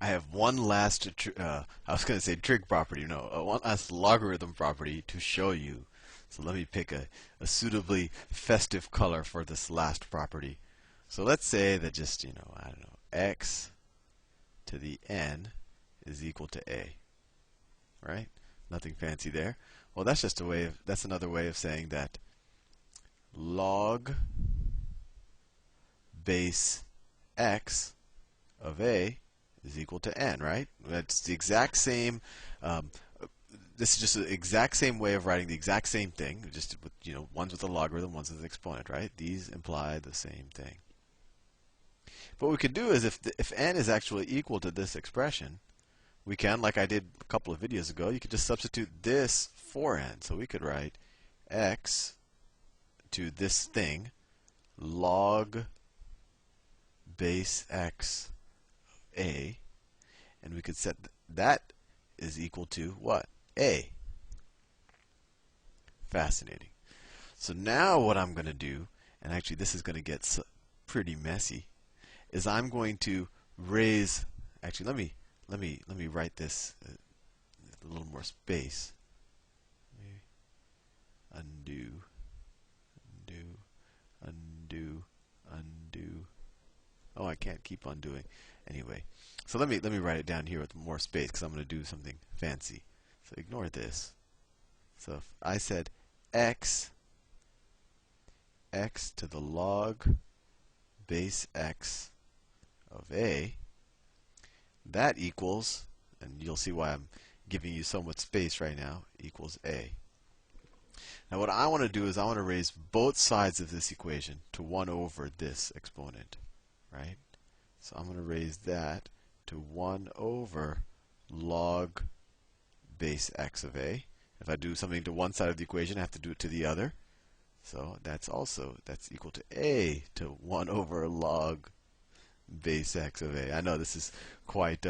I have one last, I was going to say trig property, no, one last logarithm property to show you. So let me pick a suitably festive color for this last property. So let's say that just, I don't know, x to the n is equal to a, right? Nothing fancy there. Well, that's just a way of, that's another way of saying that log base x of a is equal to n, right? That's the exact same. Um, this is just the exact same way of writing the exact same thing, just with one's with a logarithm, one's with an exponent, right? These imply the same thing. But what we could do is if n is actually equal to this expression, we can, like I did a couple of videos ago, you could just substitute this for n. So we could write x to this thing log base x a, and we could set that is equal to what? A. Fascinating. So now what I'm going to do, and actually this is going to get pretty messy, is I'm going to raise. Actually, let me write this a little more space. Undo, undo, undo, undo. Oh, I can't keep undoing. Anyway, so let me write it down here with more space because I'm going to do something fancy. So ignore this. So if I said x to the log base x of a, that equals, and you'll see why I'm giving you so much space right now, equals a. Now what I want to do is I want to raise both sides of this equation to 1 over this exponent, right? So I'm going to raise that to 1 over log base x of a. If I do something to one side of the equation, I have to do it to the other. So that's equal to a to 1 over log base x of a. I know this is quite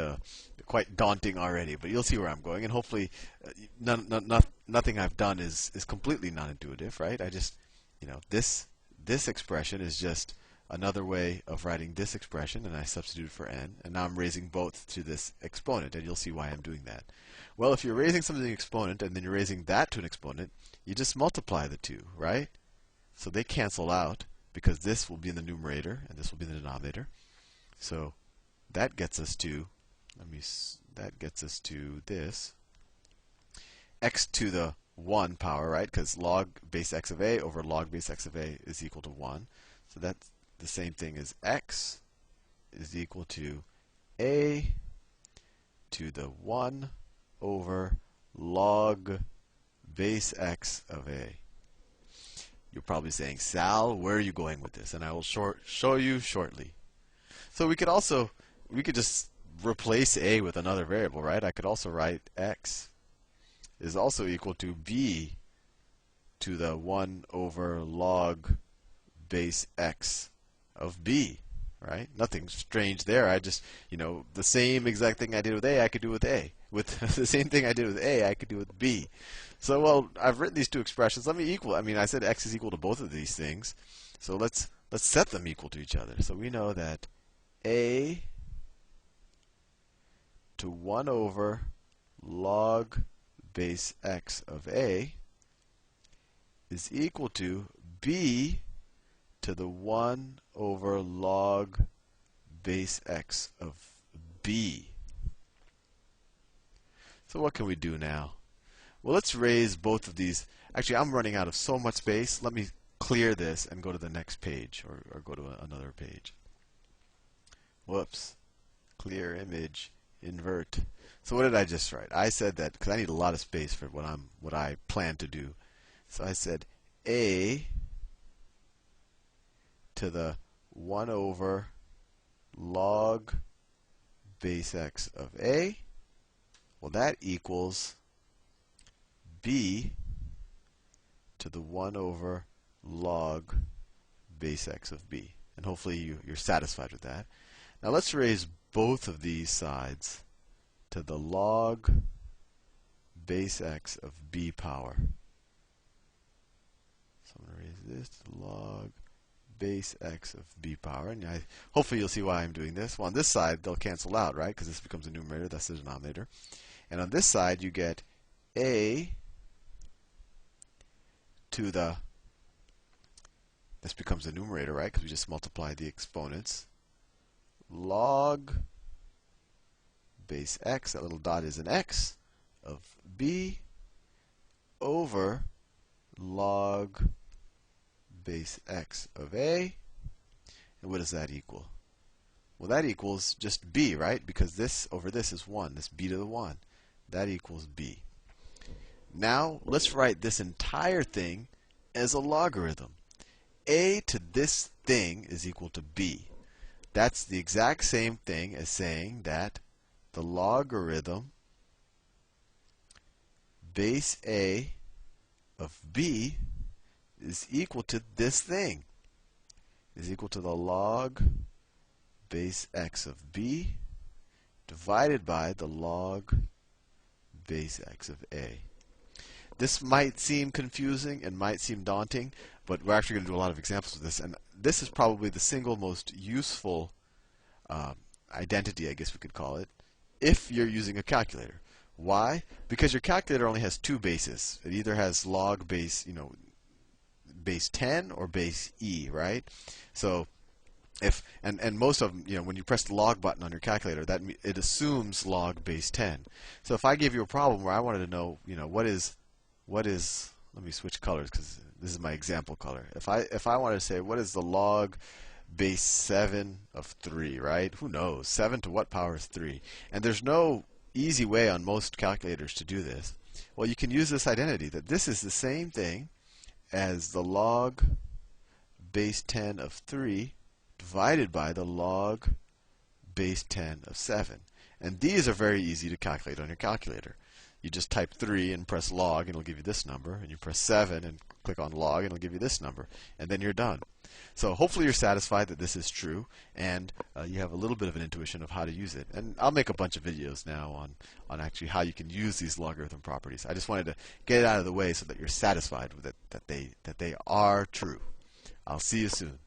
daunting already, but you'll see where I'm going, and hopefully, nothing I've done is completely non-intuitive, right? I just, this expression is just another way of writing this expression, and I substitute for n, and now I'm raising both to this exponent, and you'll see why I'm doing that. Well, if you're raising something to an exponent and then you're raising that to an exponent, you just multiply the two, right? So they cancel out because this will be in the numerator and this will be in the denominator. So that gets us to, that gets us to this, x to the 1 power, right? Because log base x of a over log base x of a is equal to 1. So that's the same thing as x is equal to a to the 1 over log base x of a. You're probably saying, Sal, where are you going with this? And I will show you shortly. So we could just replace a with another variable, right? I could also write x is also equal to b to the 1 over log base x of b, right? Nothing strange there. I just, the same exact thing I did with a, I could do with a. With the same thing I did with a, I could do with b. So, well, I've written these two expressions. Let me equal. I said x is equal to both of these things. So let's set them equal to each other. So we know that a to 1 over log base x of a is equal to b to the 1 over log base x of b. So what can we do now? Well, let's raise both of these. Actually, I'm running out of so much space. Let me clear this and go to the next page, or go to another page. Whoops. Clear image, invert. So what did I just write? I said that because I need a lot of space for what I plan to do. So I said a to the 1 over log base x of a. Well, that equals b to the 1 over log base x of b. And hopefully you're satisfied with that. Now let's raise both of these sides to the log base x of b power. So I'm going to raise this to the log base x of b power. And hopefully you'll see why I'm doing this. Well, on this side, they'll cancel out, right? Because this becomes a numerator. That's the denominator. And on this side, you get a to the, this becomes the numerator, right? Because we just multiplied the exponents. Log base x, that little dot is an x, of b over log base x of a. And what does that equal? Well, that equals just b, right? Because this over this is 1. This b to the 1. That equals b. Now, let's write this entire thing as a logarithm. A to this thing is equal to b. That's the exact same thing as saying that the logarithm base a of b is equal to this thing. Is equal to the log base x of b divided by the log base x of a. This might seem confusing and might seem daunting, but we're actually going to do a lot of examples of this. And this is probably the single most useful identity, I guess we could call it, if you're using a calculator. Why? Because your calculator only has two bases. It either has log base, base 10 or base e, right? So if and most of them, when you press the log button on your calculator, that it assumes log base 10. So if I gave you a problem where I wanted to know, what is, let me switch colors because this is my example color. If I wanted to say what is the log base 7 of 3, right? Who knows? 7 to what power is 3? And there's no easy way on most calculators to do this. Well, you can use this identity that this is the same thing as the log base 10 of 3 divided by the log base 10 of 7. And these are very easy to calculate on your calculator. You just type 3 and press log, and it'll give you this number. And you press 7 and click on log, and it'll give you this number. And then you're done. So hopefully you're satisfied that this is true, and you have a little bit of an intuition of how to use it. And I'll make a bunch of videos now on actually how you can use these logarithm properties. I just wanted to get it out of the way so that you're satisfied with it, that they are true. I'll see you soon.